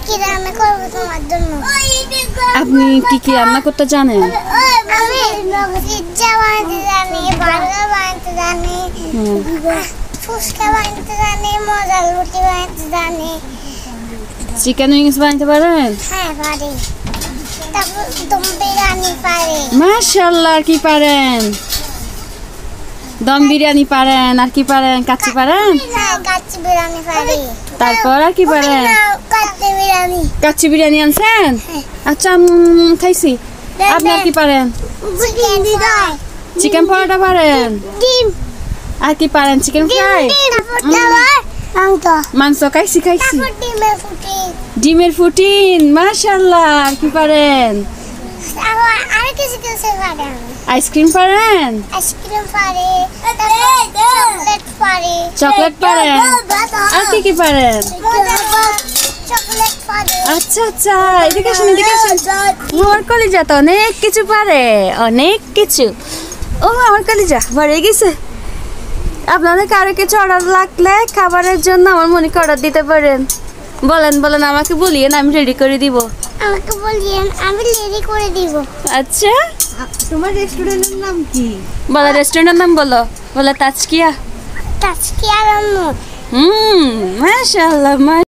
কি রান্না করব তোমার জন্য? আপনি কি রান্না করতে জানেন? আমি পিজ্জা বানাতে জানি, বার্গার বানাতে জানি, ফুচকা বানাতে জানি, মজার রুটি বানাতে জানি। চিকেন উইংস বানাতে পারেন? হ্যাঁ পারি। তারপর দম বিরিয়ানি পারি। মাশাআল্লাহ, আর কি পারেন? দম বিরিয়ানি পারেন, আর কি পারেন? কাচ্চি পারেন? হ্যাঁ কাচ্চি বিরিয়ানি পারি। তারপর আর কি পারেন? কাচ্চি বিরিয়ানি। কাচ্চি বিরিয়ানি আনছেন? আচ্ছা, খাইছি। আপনি আর কি পারেন? Chicken fry. চিকেন পরোটা পারেন? ডিম। আর কি পারেন? Chicken fry. মাংস খাইছি। ডিমের ফুটিন। মাশাআল্লাহ, আর কি পারেন? আর কিছু পারি। আইসক্রিম পারেন? আইসক্রিম পারি, চকলেট পারি। চকলেট পারেন? আর কি পারেন? চকলেট পারি। আচ্ছা, এদিকে আসুন। আমার কলিজা তো অনেক কিছু পারে, অনেক কিছু। ও আমার কলিজা ভরে গেছে। আপনাদের কারো কিছু অর্ডার লাগলে খাবারের জন্য আমার মনিকে অর্ডার দিতে পারেন। বলেন, আমাকে বলিয়েন, আমি রেডি করে দিব। আমাকে বলিয়েন, আমি রেডি করে দিব। আচ্ছা, তোমার রেস্টুরেন্টের নাম কি? বলো, রেস্টুরেন্টের নাম বলো। তাজকিয়া। তাজকিয়া রান্না। মাশাআল্লাহ।